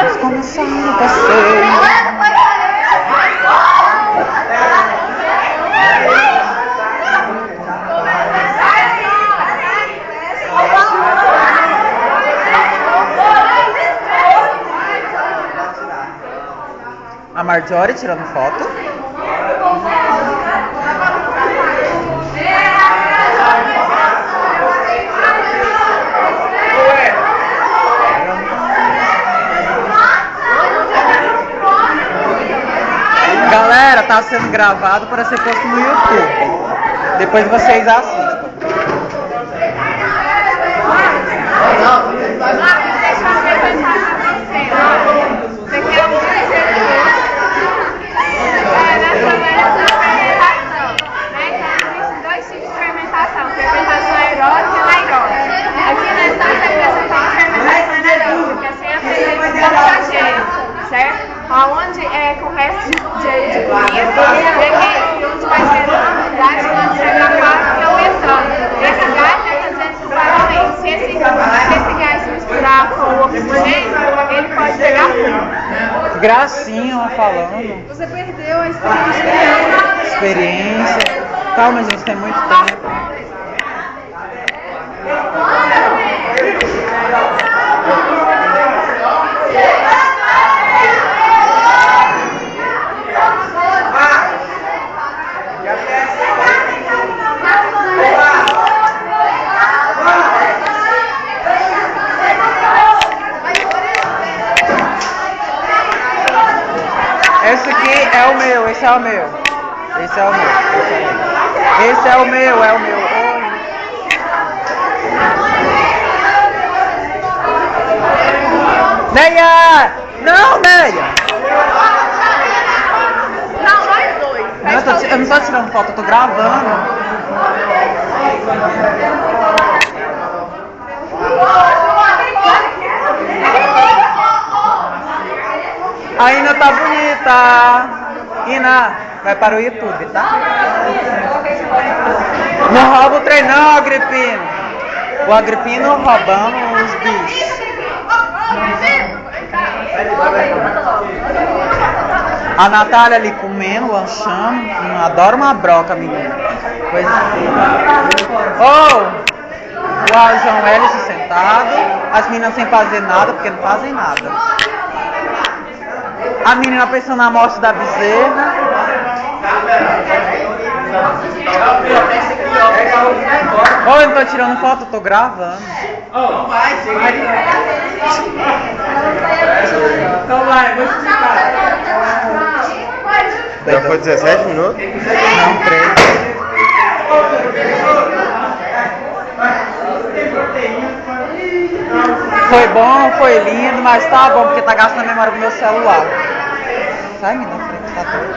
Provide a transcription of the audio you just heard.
Vamos começar o passeio. A Marjorie tirando foto. Galera, tá sendo gravado para ser posto no YouTube. Depois vocês assistam. Onde é com o resto de comida, onde vai ser gás quando chegar a casa e aumentando. Esse gás é fazendo tubarões. Se esse gás se misturar com o oxigênio, ele pode pegar fogo. Gracinha ela falando. Você perdeu a experiência. Experiência. Calma, gente, tem muito tempo. Esse aqui é o meu, esse é o meu. Esse é o meu. Esse é o meu, é o meu. Neia! Não, Neia! Não, nós dois. Eu não tô tirando foto, eu tô gravando. A Ina tá bonita. Ina, vai para o YouTube, tá? Não rouba o trem não, Agripino. O Agripino roubando os bichos. A Natália ali comendo, lanchando. Adoro uma broca, menina. Pois é. Oh! O João Hélio sentado. As meninas sem fazer nada, porque não fazem nada. A menina pensando na morte da bezerra. Oh, eu não tô tirando foto, eu tô gravando. Então vai, vou explicar. Já foi 17 minutos? Não, 3. Foi bom, foi lindo, mas tá bom, porque tá gastando a memória do meu celular. Sai, me dá frente, tá doido.